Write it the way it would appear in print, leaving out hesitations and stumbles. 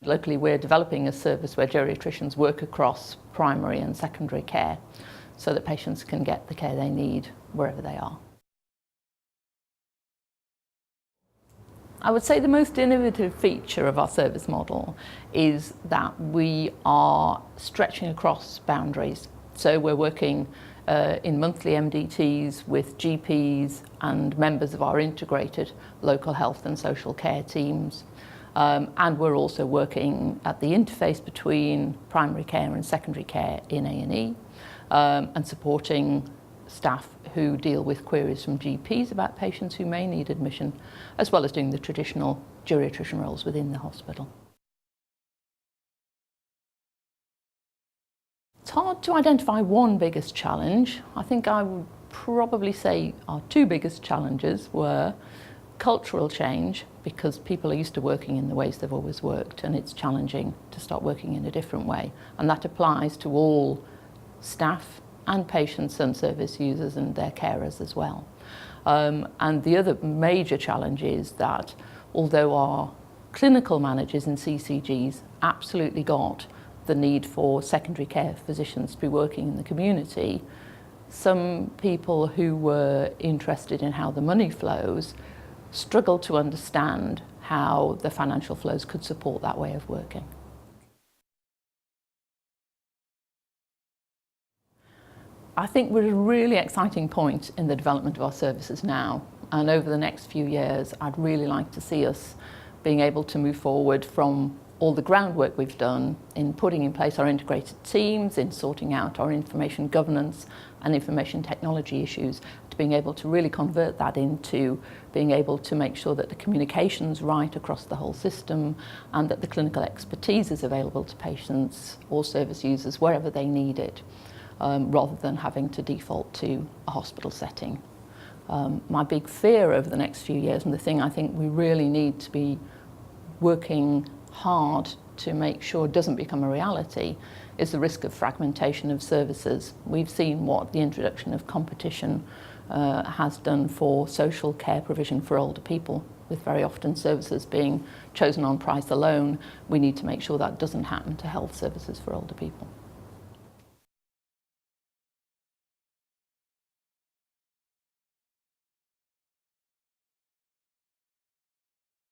Locally, we're developing a service where geriatricians work across primary and secondary care so that patients can get the care they need wherever they are. I would say the most innovative feature of our service model is that we are stretching across boundaries. So we're working in monthly MDTs with GPs and members of our integrated local health and social care teams. And we're also working at the interface between primary care and secondary care in A&E and supporting staff who deal with queries from GPs about patients who may need admission, as well as doing the traditional geriatrician roles within the hospital. It's hard to identify one biggest challenge. I think I would probably say our two biggest challenges were cultural change, because people are used to working in the ways they've always worked, and it's challenging to start working in a different way. And that applies to all staff and patients and service users and their carers as well. And the other major challenge is that although our clinical managers in CCGs absolutely got the need for secondary care physicians to be working in the community, some people who were interested in how the money flows struggled to understand how the financial flows could support that way of working. I think we're at a really exciting point in the development of our services now, and over the next few years I'd really like to see us being able to move forward from all the groundwork we've done in putting in place our integrated teams, in sorting out our information governance and information technology issues, to being able to really convert that into being able to make sure that the communication's right across the whole system and that the clinical expertise is available to patients or service users wherever they need it, rather than having to default to a hospital setting. My big fear over the next few years, and the thing I think we really need to be working hard to make sure doesn't become a reality, is the risk of fragmentation of services. We've seen what the introduction of competition has done for social care provision for older people, with very often services being chosen on price alone. We need to make sure that doesn't happen to health services for older people.